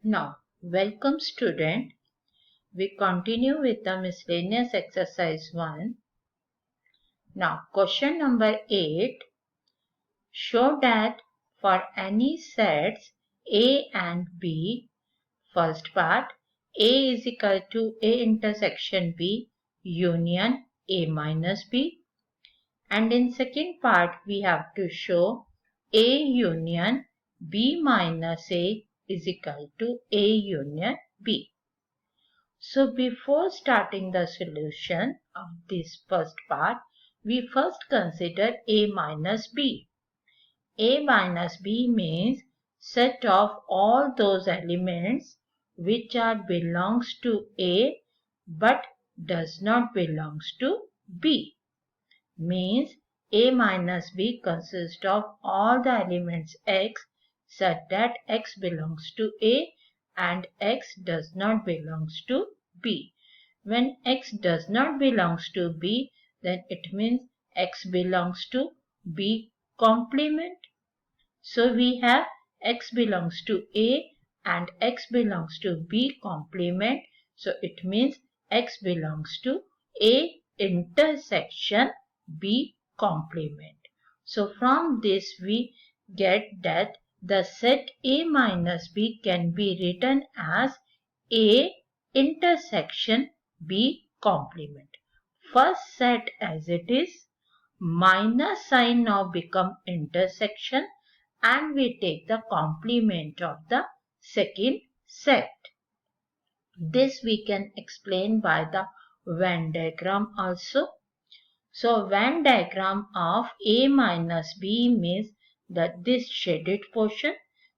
Now, welcome student. We continue with the miscellaneous exercise 1. Now, question number 8. Show that for any sets A and B, first part, A is equal to A intersection B union A minus B. And in second part, we have to show A union B minus A is equal to A union B. So before starting the solution of this first part, we first consider A minus B. A minus B means set of all those elements which are belongs to A but does not belongs to B. Means A minus B consists of all the elements X such that X belongs to A and X does not belongs to B. When X does not belongs to B, then it means X belongs to B complement. So we have X belongs to A and X belongs to B complement. So it means X belongs to A intersection B complement. So from this we get that the set A minus B can be written as A intersection B complement. First set as it is, minus sign now become intersection and we take the complement of the second set. This we can explain by the Venn diagram also. So Venn diagram of A minus B means that this shaded portion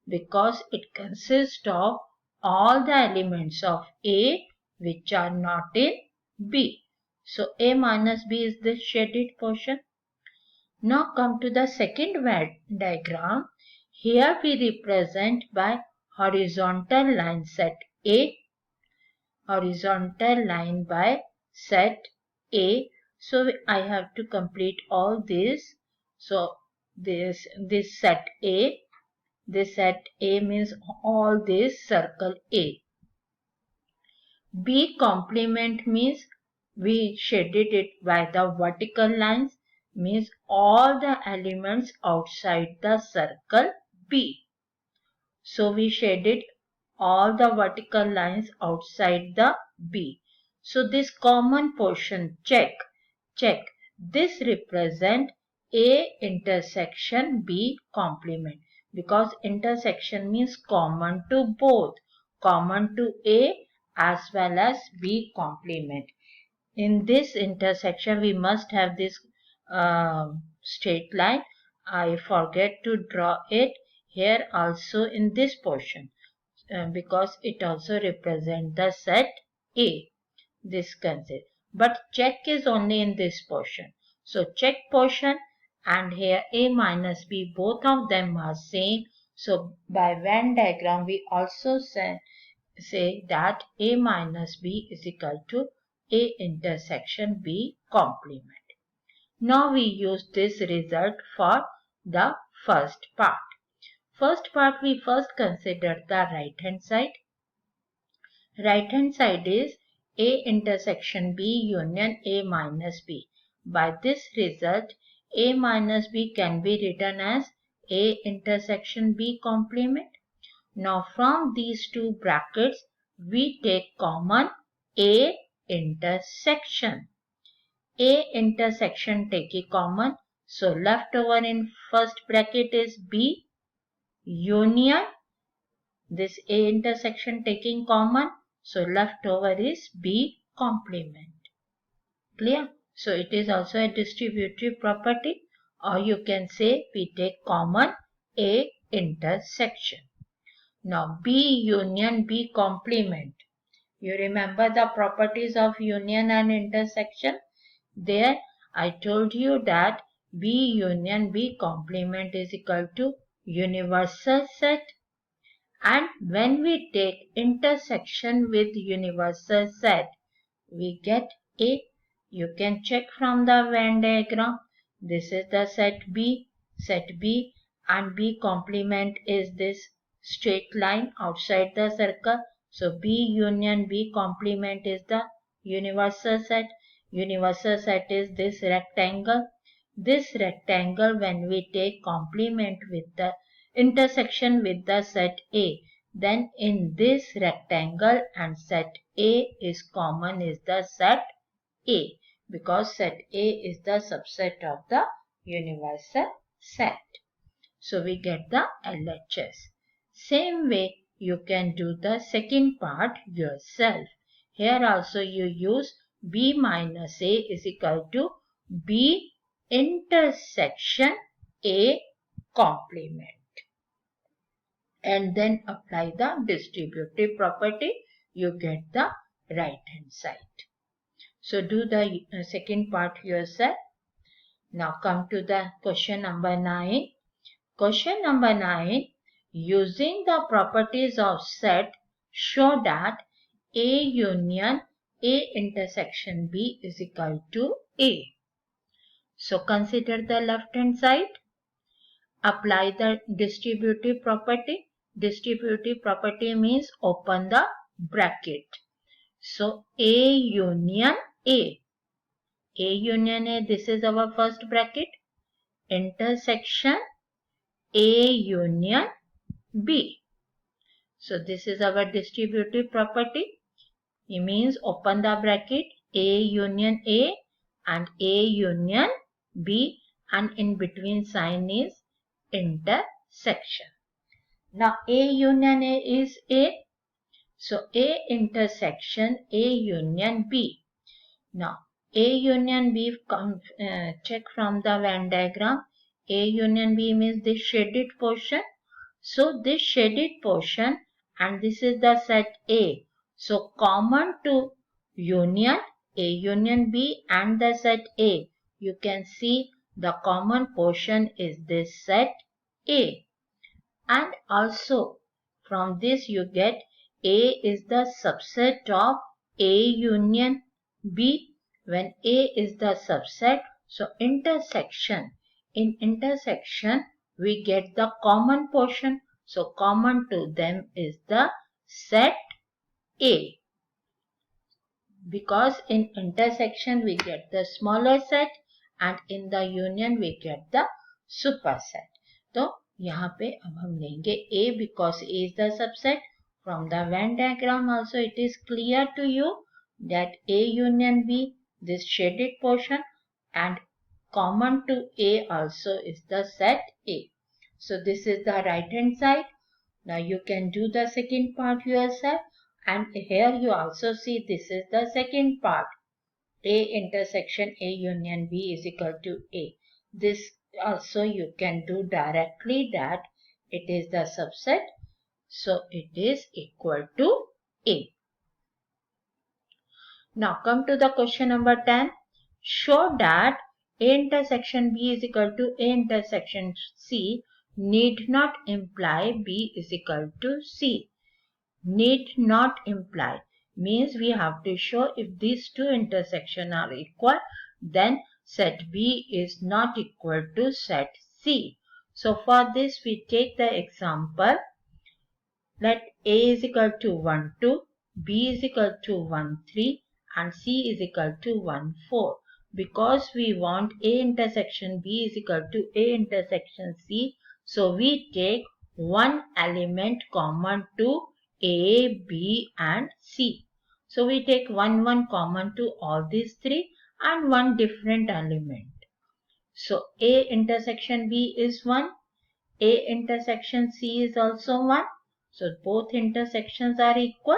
because it consists of all the elements of A which are not in B. So A minus B is this shaded portion. Now come to the second Venn diagram. Here we represent by horizontal line set A, horizontal line by set A. So I have to complete all this. So this set A, this set A means all this circle A. B complement means we shaded it by the vertical lines, means all the elements outside the circle B. So we shaded all the vertical lines outside the B. So this common portion check. This represent A intersection B complement because intersection means common to both, common to A as well as B complement. In this intersection we must have this straight line. I forget to draw it here also in this portion because it also represents the set A, this concept. But check is only in this portion. So check portion and here A minus B, both of them are same. So by Venn diagram we also say that A minus B is equal to A intersection B complement. Now we use this result for the first part. First part we first consider the right hand side. Right hand side is A intersection B union A minus B. By this result, A minus B can be written as A intersection B complement. Now from these two brackets, we take common A intersection. A intersection take a common. So left over in first bracket is B union. This A intersection taking common. So left over is B complement. Clear? So it is also a distributive property, or you can say we take common A intersection. Now B union B complement. You remember the properties of union and intersection? There I told you that B union B complement is equal to universal set. And when we take intersection with universal set, we get A. You can check from the Venn diagram. This is the set B and B complement is this straight line outside the circle. So B union B complement is the universal set. Universal set is this rectangle. This rectangle, when we take complement with the intersection with the set A, then in this rectangle and set A is common is the set A, because set A is the subset of the universal set. So we get the LHS. Same way you can do the second part yourself. Here also you use B minus A is equal to B intersection A complement. And then apply the distributive property, you get the right hand side. So do the second part yourself. Now come to the question number 9. Question number 9. Using the properties of set, show that A union A intersection B is equal to A. So consider the left hand side. Apply the distributive property. Distributive property means open the bracket. So A union A. A union A, this is our first bracket. Intersection A union B. So this is our distributive property. It means open the bracket A union A and A union B, and in between sign is intersection. Now A union A is A. So A intersection A union B. Now A union B, check from the Venn diagram. A union B means this shaded portion. So this shaded portion, and this is the set A. So common to union A union B and the set A, you can see the common portion is this set A. And also from this you get A is the subset of A union B. When A is the subset, so intersection. In intersection, we get the common portion. So common to them is the set A. Because in intersection we get the smaller set and in the union we get the superset. तो यहाँ पे अब हम लेंगे A because A is the subset. From the Venn diagram also it is clear to you that A union B, this shaded portion, and common to A also is the set A. So this is the right hand side. Now you can do the second part yourself, and here you also see this is the second part. A intersection A union B is equal to A. This also you can do directly, that it is the subset. So it is equal to A. Now come to the question number 10. Show that A intersection B is equal to A intersection C need not imply B is equal to C. Need not imply means we have to show if these two intersections are equal, then set B is not equal to set C. So for this we take the example. Let A is equal to 1, 2, B is equal to 1, 3 and C is equal to 1, 4. Because we want A intersection B is equal to A intersection C, so we take one element common to A, B and C. So we take 1, 1 common to all these three and one different element. So A intersection B is 1, A intersection C is also 1. So both intersections are equal,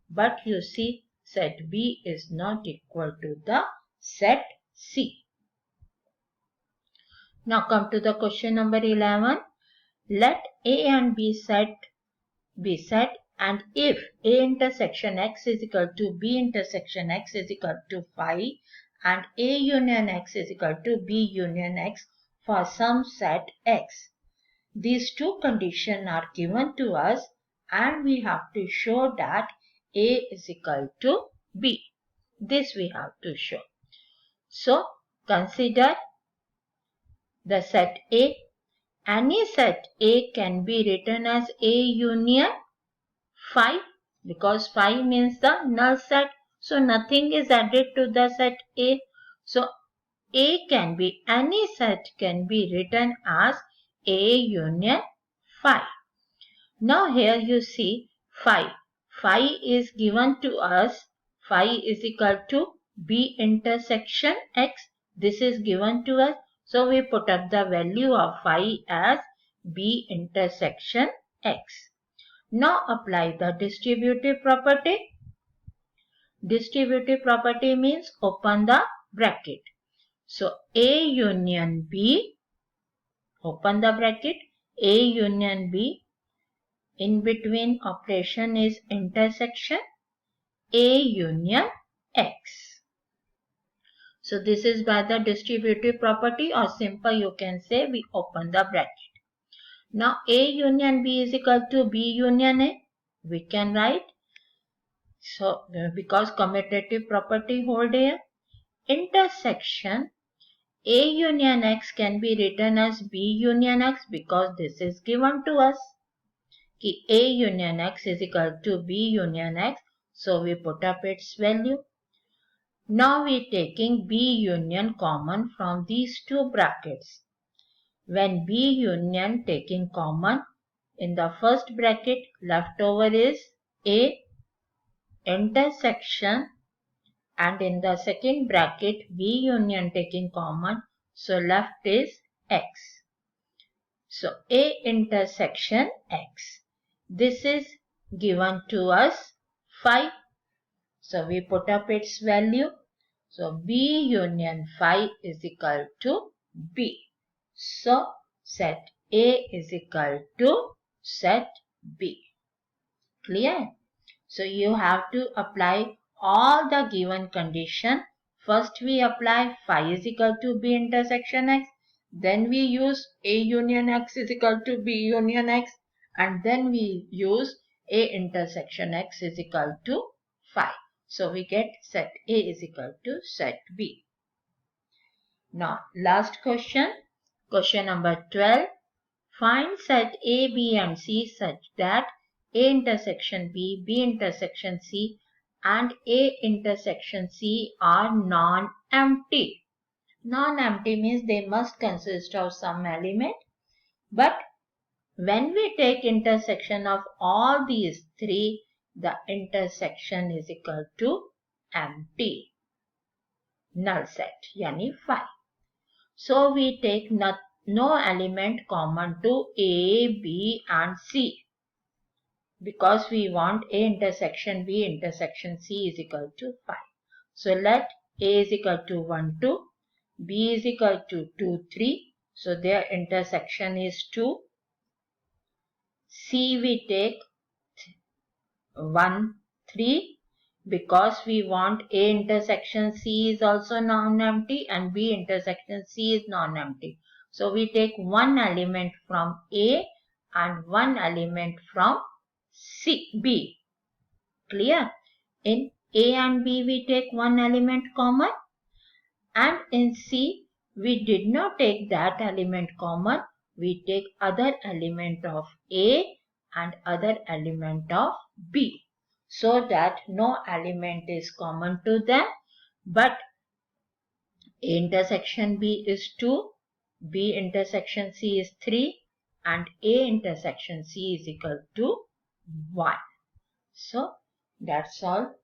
but you see set B is not equal to the set C. Now come to the question number 11. Let A and B set be set, and if A intersection X is equal to B intersection X is equal to 5 and A union X is equal to B union X for some set X. These two conditions are given to us and we have to show that A is equal to B. This we have to show. So consider the set A any set A can be written as A union 5 because 5 means the null set. So nothing is added to the set A. So any set can be written as A union 5. Now here you see 5. 5 is given to us. 5 is equal to B intersection X. This is given to us. So we put up the value of 5 as B intersection X. Now apply the distributive property. Distributive property means open the bracket. So A union B, open the bracket, A union B, in between operation is intersection, A union X. So this is by the distributive property, or simple you can say we open the bracket. Now A union B is equal to B union A. We can write. So because commutative property hold here. Intersection A union X can be written as B union X because this is given to us. A union X is equal to B union X. So we put up its value. Now we are taking B union common from these two brackets. When B union taking common, in the first bracket left over is A intersection, and in the second bracket B union taking common, so left is X. So A intersection X. This is given to us 5. So we put up its value. So B union 5 is equal to B. So set A is equal to set B. Clear? So you have to apply all the given condition. First we apply 5 is equal to B intersection X. Then we use A union X is equal to B union X. And then we use A intersection X is equal to 5. So we get set A is equal to set B. Now last question. Question number 12. Find set A, B and C such that A intersection B, B intersection C and A intersection C are non-empty. Non-empty means they must consist of some element. But when we take intersection of all these three, the intersection is equal to empty. Null set, yani 5. So we take no element common to A, B and C. Because we want A intersection B intersection C is equal to 5. So let A is equal to 1, 2. B is equal to 2, 3. So their intersection is 2. C we take 1, 3. Because we want A intersection C is also non-empty and B intersection C is non-empty. So we take one element from A and one element from B. Clear? In A and B we take one element common, and in C we did not take that element common. We take other element of A and other element of B, so that no element is common to them. But A intersection B is 2, B intersection C is 3 and A intersection C is equal to 1. So that's all.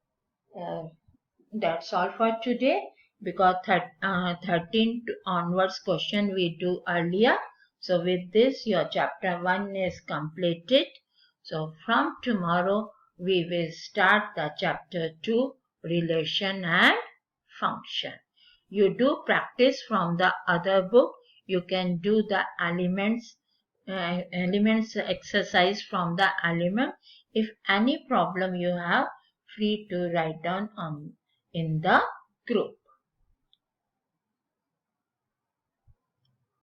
That's all for today, because 13 onwards question we do earlier. So with this your chapter 1 is completed. So from tomorrow we will start the chapter 2, relation and function. You do practice from the other book. You can do the elements exercise from the element. If any problem you have, free to write down in the group.